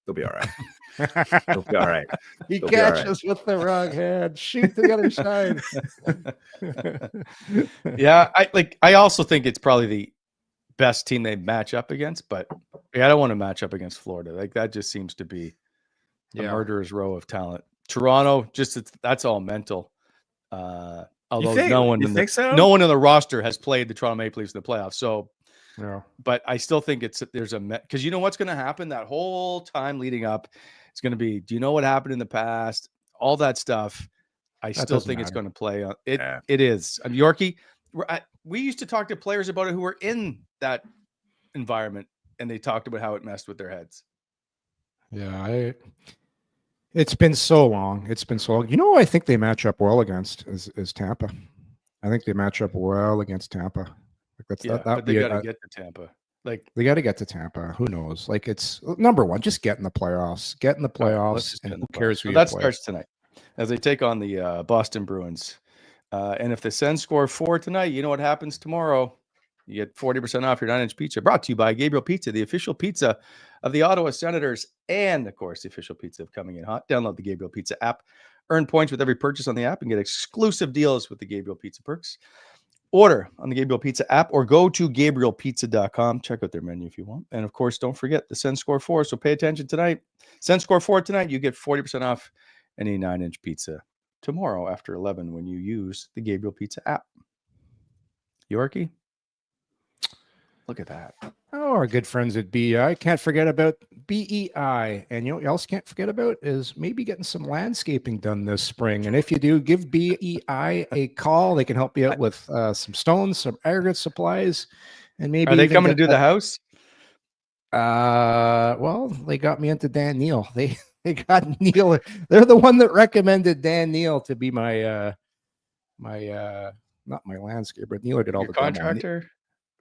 Speaker 3: They'll be all right. They'll be all right.
Speaker 4: He catches with the wrong hand. Shoot to the other side.
Speaker 2: Yeah, I also think it's probably the best team they match up against, but I don't want to match up against Florida. Like that just seems to be a murderer's row of talent. Toronto, that's all mental. Although no one in the roster has played the Toronto Maple Leafs in the playoffs. So, but I still think there's because you know what's going to happen that whole time leading up. It's going to be, do you know what happened in the past? All that stuff. I still think it's going to play on it. Yeah. It is. Yorkie, we used to talk to players about it who were in that environment, and they talked about how it messed with their heads.
Speaker 4: Yeah, it's been so long. You know, I think they match up well against is Tampa. I think they match up well against Tampa.
Speaker 2: But they got to get to Tampa. Like
Speaker 4: they got to get to Tampa. Who knows? Like it's number one. Just get in the playoffs. Get in the playoffs, and who cares who you play?
Speaker 2: That starts tonight as they take on the Boston Bruins. And if the Sens score 4 tonight, you know what happens tomorrow. You get 40% off your 9-inch pizza. Brought to you by Gabriel Pizza, the official pizza of the Ottawa Senators, and of course, the official pizza of Coming in Hot. Download the Gabriel Pizza app. Earn points with every purchase on the app and get exclusive deals with the Gabriel Pizza perks. Order on the Gabriel Pizza app or go to GabrielPizza.com. Check out their menu if you want. And of course, don't forget the Sens score 4. So pay attention tonight. Sens score 4 tonight. You get 40% off any 9-inch pizza tomorrow after 11 when you use the Gabriel Pizza app. Yorkie, look at that.
Speaker 4: Oh, our good friends at BEI. Can't forget about BEI. And you know what else can't forget about is maybe getting some landscaping done this spring. And if you do, give BEI a call. They can help you out with some stones, some aggregate supplies, and maybe.
Speaker 2: Are they coming to do the house?
Speaker 4: Well, they got me into Dan Neal. They got Neal. They're the one that recommended Dan Neal to be my not my landscaper, but Nealer did all the
Speaker 2: contractor.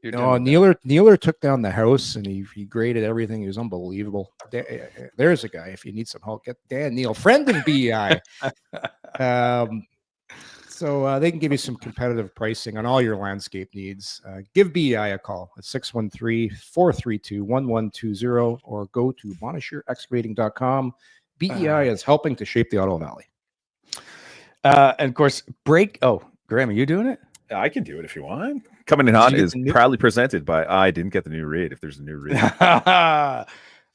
Speaker 4: No, Nealer took down the house and he graded everything. He was unbelievable. There's a guy. If you need some help, get Dan Neal, friend of BEI. So they can give you some competitive pricing on all your landscape needs. Give BEI a call at 613-432-1120 or go to MonasherExcavating.com. BEI is helping to shape the Ottawa Valley.
Speaker 2: And of course, Graham, are you doing it?
Speaker 3: I can do it if you want. Coming in Hot is proudly presented by I didn't get the new read. If there's a new read,
Speaker 2: I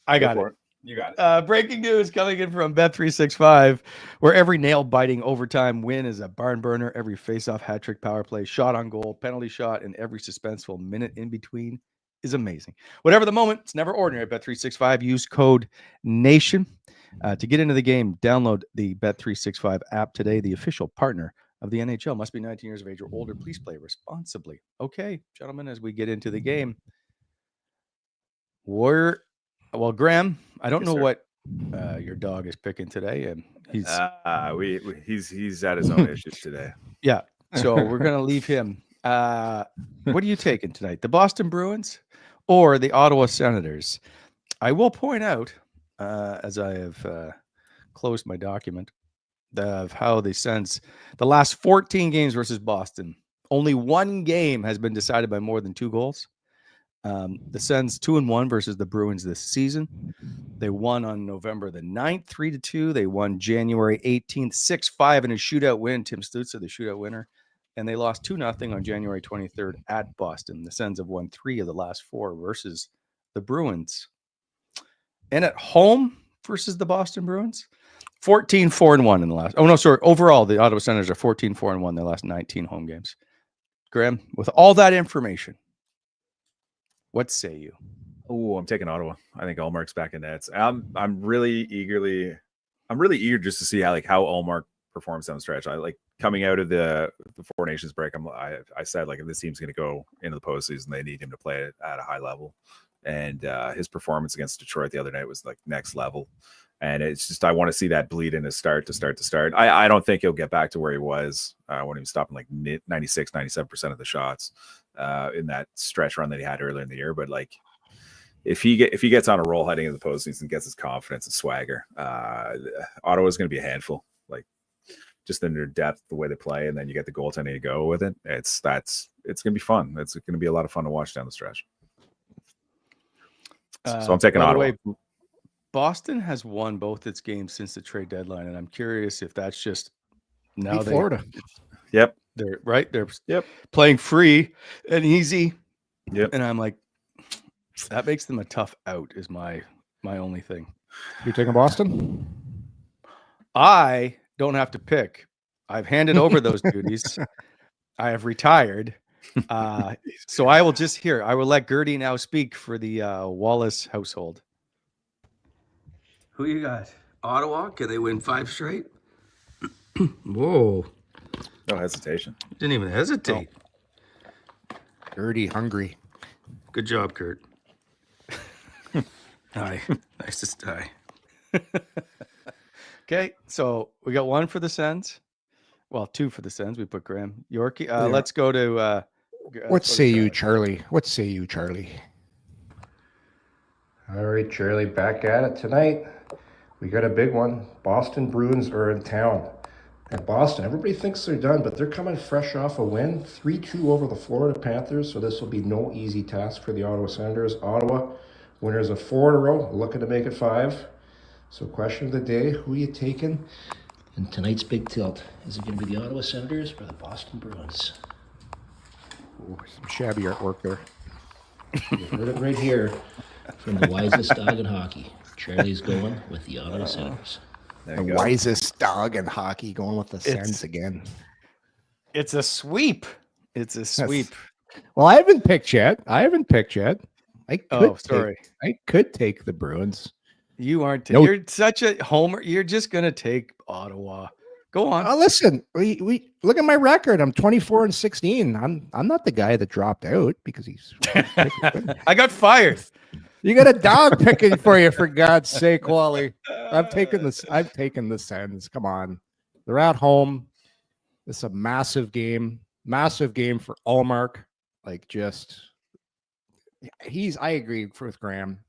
Speaker 2: got it.
Speaker 3: You got it.
Speaker 2: Breaking news coming in from Bet365, where every nail-biting overtime win is a barn burner. Every face-off, hat-trick, power play, shot on goal, penalty shot, and every suspenseful minute in between is amazing. Whatever the moment, it's never ordinary. Bet365. Use code NATION to get into the game. Download the Bet365 app today. The official partner of the NHL. Must be 19 years of age or older. Please play responsibly. Okay, gentlemen, as we get into the game, Graham, I don't know what your dog is picking today, and he's
Speaker 3: at his own issues today.
Speaker 2: Yeah, so we're gonna leave him. What are you taking tonight? The Boston Bruins or the Ottawa Senators? I will point out, as I have closed my document, of how the Sens, the last 14 games versus Boston, Only one game has been decided by more than 2 goals. The Sens 2-1 versus the Bruins this season. They won on November the 9th, 3-2. They won January 18th, 6-5 in a shootout win. Tim Stützle, the shootout winner. And they lost 2-0 on January 23rd at Boston. The Sens have won 3 of the last 4 versus the Bruins. And at home versus the Boston Bruins, 14-4-1 in the last. Oh, no, sorry. Overall, the Ottawa Senators are 14-4-1 in their last 19 home games. Graham, with all that information, what say you?
Speaker 3: Oh, I'm taking Ottawa. I think Ullmark's back in nets. I'm really eager just to see how Ullmark performs down the stretch. I like coming out of the Four Nations break. I said, like, if this team's going to go into the postseason, they need him to play at a high level. And his performance against Detroit the other night was like next level. And it's just, I want to see that bleed in his start. I don't think he'll get back to where he was when he was stopping like 96, 97% of the shots in that stretch run that he had earlier in the year. But like, if he gets on a roll heading into the postseason and gets his confidence and swagger, Ottawa's going to be a handful. Like, just in their depth, the way they play, and then you get the goaltending to go with it. It's going to be fun. It's going to be a lot of fun to watch down the stretch. So I'm taking Ottawa.
Speaker 2: Way, Boston has won both its games since the trade deadline, and I'm curious if that's just now
Speaker 4: Florida.
Speaker 3: Yep.
Speaker 2: They're right. They're playing free and easy.
Speaker 3: Yep.
Speaker 2: And I'm like, that makes them a tough out. Is my only thing.
Speaker 4: You're taking Boston?
Speaker 2: I don't have to pick. I've handed over those duties. I have retired. So I will just hear. I will let Gertie now speak for the Wallace household. Who you got? Ottawa? Can they win 5 straight? Whoa.
Speaker 3: No hesitation.
Speaker 2: Didn't even hesitate.
Speaker 4: Oh. Dirty hungry.
Speaker 2: Good job, Kurt. Hi. Nice to die. Okay, so we got 1 for the Sens. Well, 2 for the Sens. We put Graham. Yorkie. Let's go to...
Speaker 4: What say you, Charlie? What say you, Charlie?
Speaker 5: All right, Charlie, back at it tonight. We got a big one. Boston Bruins are in town. And Boston, everybody thinks they're done, but they're coming fresh off a win, 3-2 over the Florida Panthers, so this will be no easy task for the Ottawa Senators. Ottawa, winners of 4 in a row, looking to make it 5. So question of the day, who are you taking in tonight's big tilt? Is it going to be the Ottawa Senators or the Boston Bruins?
Speaker 4: Ooh, some shabby artwork there.
Speaker 5: You heard it right here from the wisest dog in hockey. Charlie's going with the Ottawa Senators.
Speaker 4: The wisest dog in hockey going with the Sens again.
Speaker 2: It's a sweep. It's a sweep.
Speaker 4: Well, I haven't picked yet. I could take the Bruins.
Speaker 2: You aren't. You're such a homer. You're just going to take Ottawa. Go on.
Speaker 4: Listen, we look at my record. I'm 24-16. I'm not the guy that dropped out because he's.
Speaker 2: I got fired.
Speaker 4: You got a dog picking for you, for God's sake, Wally. I've taken the Sens. Come on, they're at home. It's a massive game for Ullmark. Like, I agree with Graham.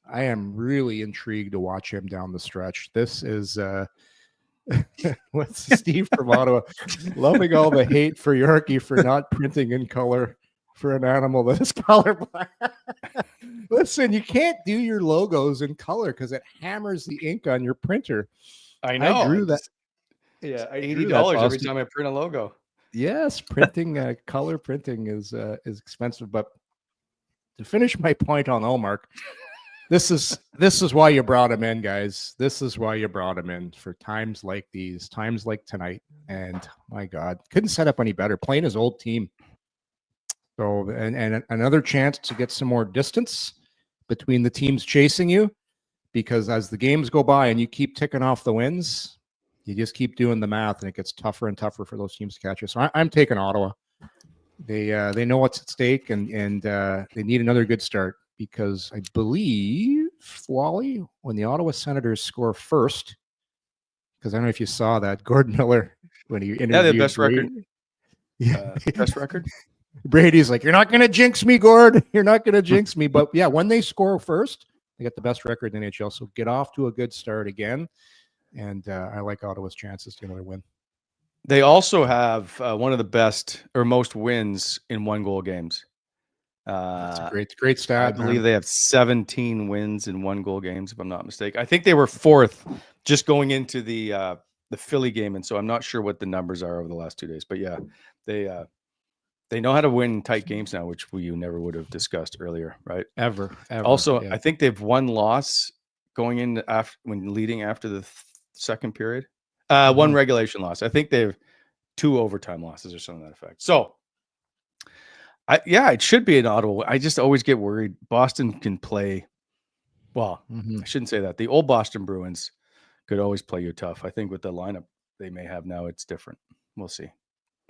Speaker 4: I am really intrigued to watch him down the stretch. This is what's Steve from Ottawa loving all the hate for Yorkie for not printing in color for an animal that is colorblind. Listen, you can't do your logos in color because it hammers the ink on your printer.
Speaker 2: I know.
Speaker 4: I drew that.
Speaker 2: Yeah, $80 every time I print a logo.
Speaker 4: Yes, printing, color printing is expensive. But to finish my point on Ullmark, this is why you brought him in, guys. This is why you brought him in, for times like these, times like tonight. And my God, couldn't set up any better. Playing his old team. So, and another chance to get some more distance between the teams chasing you, because as the games go by and you keep ticking off the wins, you just keep doing the math, and it gets tougher and tougher for those teams to catch you. So I'm taking Ottawa. They know what's at stake, and they need another good start, because I believe, Wally, when the Ottawa Senators score first, because I don't know if you saw that, Gordon Miller, when he interviewed,
Speaker 2: the best record. Best record.
Speaker 4: Brady's like, you're not going to jinx me, Gord. You're not going to jinx me. But yeah, when they score first, they get the best record in the NHL. So get off to a good start again. And I like Ottawa's chances to get another win.
Speaker 2: They also have one of the best or most wins in 1-goal games.
Speaker 4: That's a great stat.
Speaker 2: I believe they have 17 wins in 1-goal games, if I'm not mistaken. I think they were 4th just going into the Philly game, and so I'm not sure what the numbers are over the last 2 days. But yeah, they know how to win tight games now, which you never would have discussed earlier, right?
Speaker 4: Ever.
Speaker 2: Also,
Speaker 4: yeah.
Speaker 2: I think they've one loss going in when leading after the second period. One regulation loss. I think they have 2 overtime losses or something to that effect. So, it should be in Ottawa. I just always get worried. Boston can play. Well, I shouldn't say that. The old Boston Bruins could always play you tough. I think with the lineup they may have now, it's different. We'll see.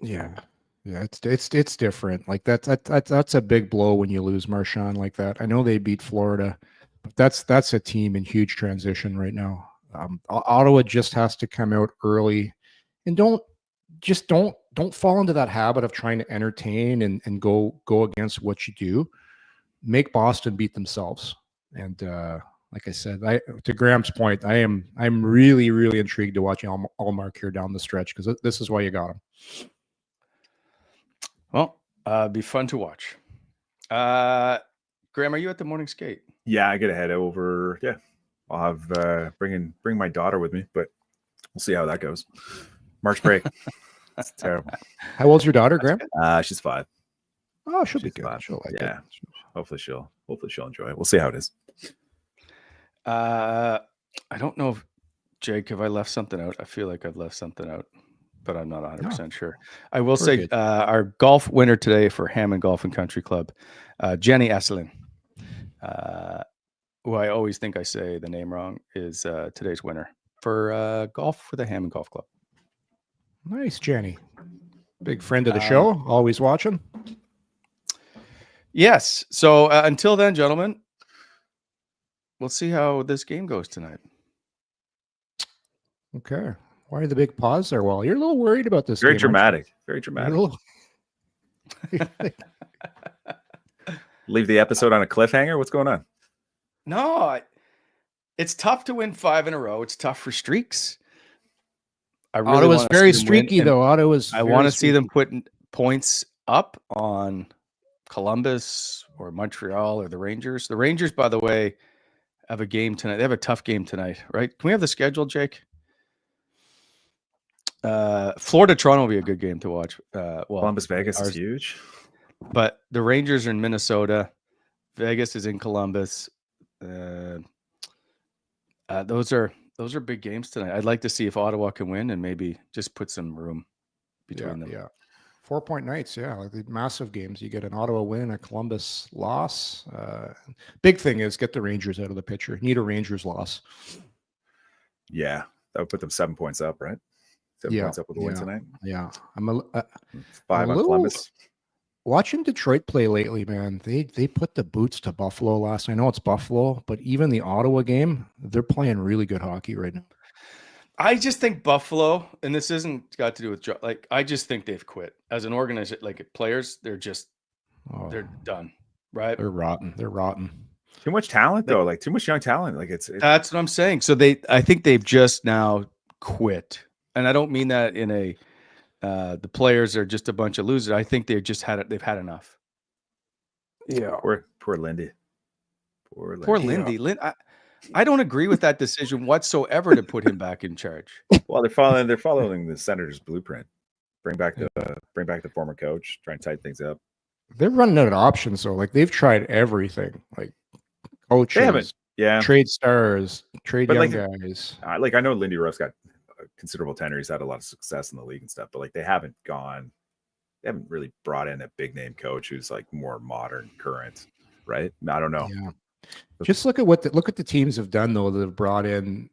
Speaker 4: Yeah, it's different. Like that's a big blow when you lose Marchand like that. I know they beat Florida, but that's a team in huge transition right now. Ottawa just has to come out early, and don't fall into that habit of trying to entertain and go against what you do. Make Boston beat themselves. And like I said, to Graham's point, I'm really, really intrigued to watch Allmark here down the stretch, because this is why you got him.
Speaker 2: Well, it'd be fun to watch. Graham, are you at the morning skate?
Speaker 3: Yeah, I get to head over. Yeah, I'll have bring my daughter with me, but we'll see how that goes. March break. That's terrible.
Speaker 4: How old's your daughter, Graham?
Speaker 3: She's 5.
Speaker 4: Oh, she'll be
Speaker 3: She's
Speaker 4: good.
Speaker 3: 5.
Speaker 4: She'll like
Speaker 3: Yeah.
Speaker 4: it.
Speaker 3: Hopefully she'll enjoy it. We'll see how it is.
Speaker 2: I don't know if Jake, have I left something out? I feel like I've left something out, but I'm not 100% sure. I will say our golf winner today for Hammond Golf and Country Club, Jenny Esselin, who I always think I say the name wrong, is today's winner for golf for the Hammond Golf Club.
Speaker 4: Nice, Jenny. Big friend of the show, always watching.
Speaker 2: Yes. So until then, gentlemen, we'll see how this game goes tonight.
Speaker 4: Okay. Why are the big pause there, Wall? You're a little worried about this.
Speaker 3: Very
Speaker 4: game,
Speaker 3: dramatic. Very dramatic. Leave the episode on a cliffhanger. What's going on?
Speaker 2: No, it's tough to win 5 in a row. It's tough for streaks. I really
Speaker 4: Ottawa's
Speaker 2: want to
Speaker 4: very
Speaker 2: see them win,
Speaker 4: streaky,
Speaker 2: and
Speaker 4: though. Ottawa's.
Speaker 2: I want to see them putting points up on Columbus or Montreal or the Rangers. The Rangers, by the way, have a game tonight. They have a tough game tonight, right? Can we have the schedule, Jake? Florida Toronto will be a good game to watch.
Speaker 3: Columbus Vegas is huge,
Speaker 2: but the Rangers are in Minnesota. Vegas is in Columbus. Those are big games tonight. I'd like to see if Ottawa can win and maybe just put some room between them.
Speaker 4: Yeah. 4-point nights. Yeah. Like the massive games. You get an Ottawa win, a Columbus loss. Big thing is get the Rangers out of the picture. Need a Rangers loss.
Speaker 3: Yeah. That would put them 7 points up, right? 7 points up with a win tonight.
Speaker 4: Yeah. I'm
Speaker 3: 5 on Columbus.
Speaker 4: Watching Detroit play lately, man, they put the boots to Buffalo last. I know it's Buffalo, but even the Ottawa game, they're playing really good hockey right now.
Speaker 2: I just think Buffalo, and this isn't got to do with I just think they've quit as an organization. Like players, they're done, right?
Speaker 4: They're rotten.
Speaker 3: Too much talent, though. Like too much young talent. Like it's
Speaker 2: that's what I'm saying. So I think they've just now quit, and I don't mean that in a. The players are just a bunch of losers. I think they've just had it. They've had enough.
Speaker 3: Yeah. Poor Lindy.
Speaker 2: Poor Lindy. I don't agree with that decision whatsoever to put him back in charge.
Speaker 3: Well, they're following the Senators' blueprint. Bring back the former coach. Try and tighten things up.
Speaker 4: They're running out of options, though. Like they've tried everything. Like coaches,
Speaker 3: they haven't. Yeah.
Speaker 4: Trade stars, trade young guys.
Speaker 3: I know Lindy Ruff's got considerable tenure. He's had a lot of success in the league and stuff, but they haven't really brought in a big name coach who's like more modern, current, right? I don't know.
Speaker 4: Yeah. Just look at the teams have done though that have brought in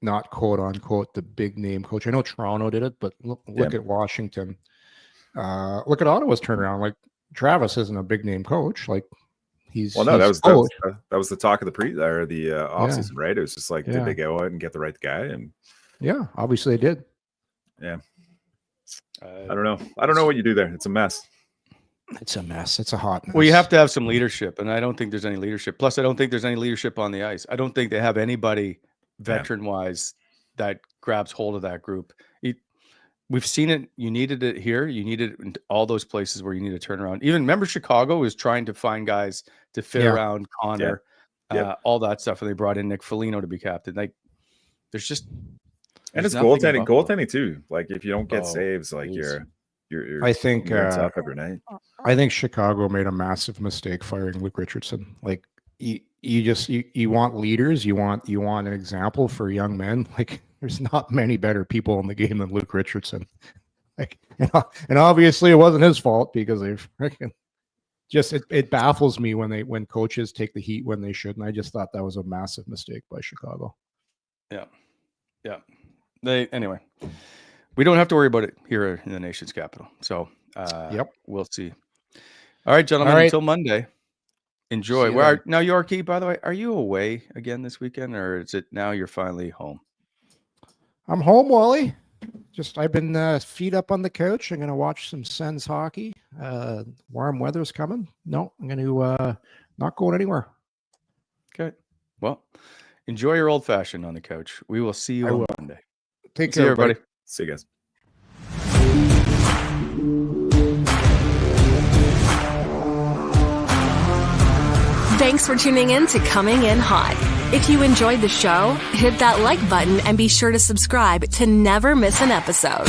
Speaker 4: not quote unquote the big name coach. I know Toronto did it, but look at Washington. Look at Ottawa's turnaround. Like Travis isn't a big name coach. Like that
Speaker 3: was the talk of the offseason, right? It was just like, did they go out and get the right guy? And
Speaker 4: yeah, obviously they did.
Speaker 3: Yeah. I don't know. I don't know what you do there. It's a mess.
Speaker 4: It's a mess. It's a hot mess.
Speaker 2: Well, you have to have some leadership, and I don't think there's any leadership. Plus, I don't think there's any leadership on the ice. I don't think they have anybody veteran-wise that grabs hold of that group. we've seen it. You needed it here. You needed it in all those places where you need a turnaround. Even remember, Chicago was trying to find guys to fit around Connor, all that stuff, and they brought in Nick Foligno to be captain. Like,
Speaker 3: and it's goaltending too. Like, if you don't get saves, like you're
Speaker 4: I think
Speaker 3: tough every night.
Speaker 4: I think Chicago made a massive mistake firing Luke Richardson. Like, you want leaders, you want an example for young men. Like, there's not many better people in the game than Luke Richardson. Like, and obviously it wasn't his fault, because they freaking it baffles me when coaches take the heat when they shouldn't. I just thought that was a massive mistake by Chicago.
Speaker 2: Yeah. Anyway, we don't have to worry about it here in the nation's capital. So we'll see. All right, gentlemen, until Monday. Enjoy. Now, Yorkie, by the way, are you away again this weekend, or is it now you're finally home?
Speaker 4: I'm home, Wally. I've been feet up on the couch. I'm going to watch some Sens hockey. Warm weather's coming. No, I'm going to not going anywhere.
Speaker 2: Okay. Well, enjoy your old fashioned on the couch. We will see you on Monday.
Speaker 4: Take care, everybody.
Speaker 3: See you guys.
Speaker 1: Thanks for tuning in to Coming In Hot. If you enjoyed the show, hit that like button and be sure to subscribe to never miss an episode.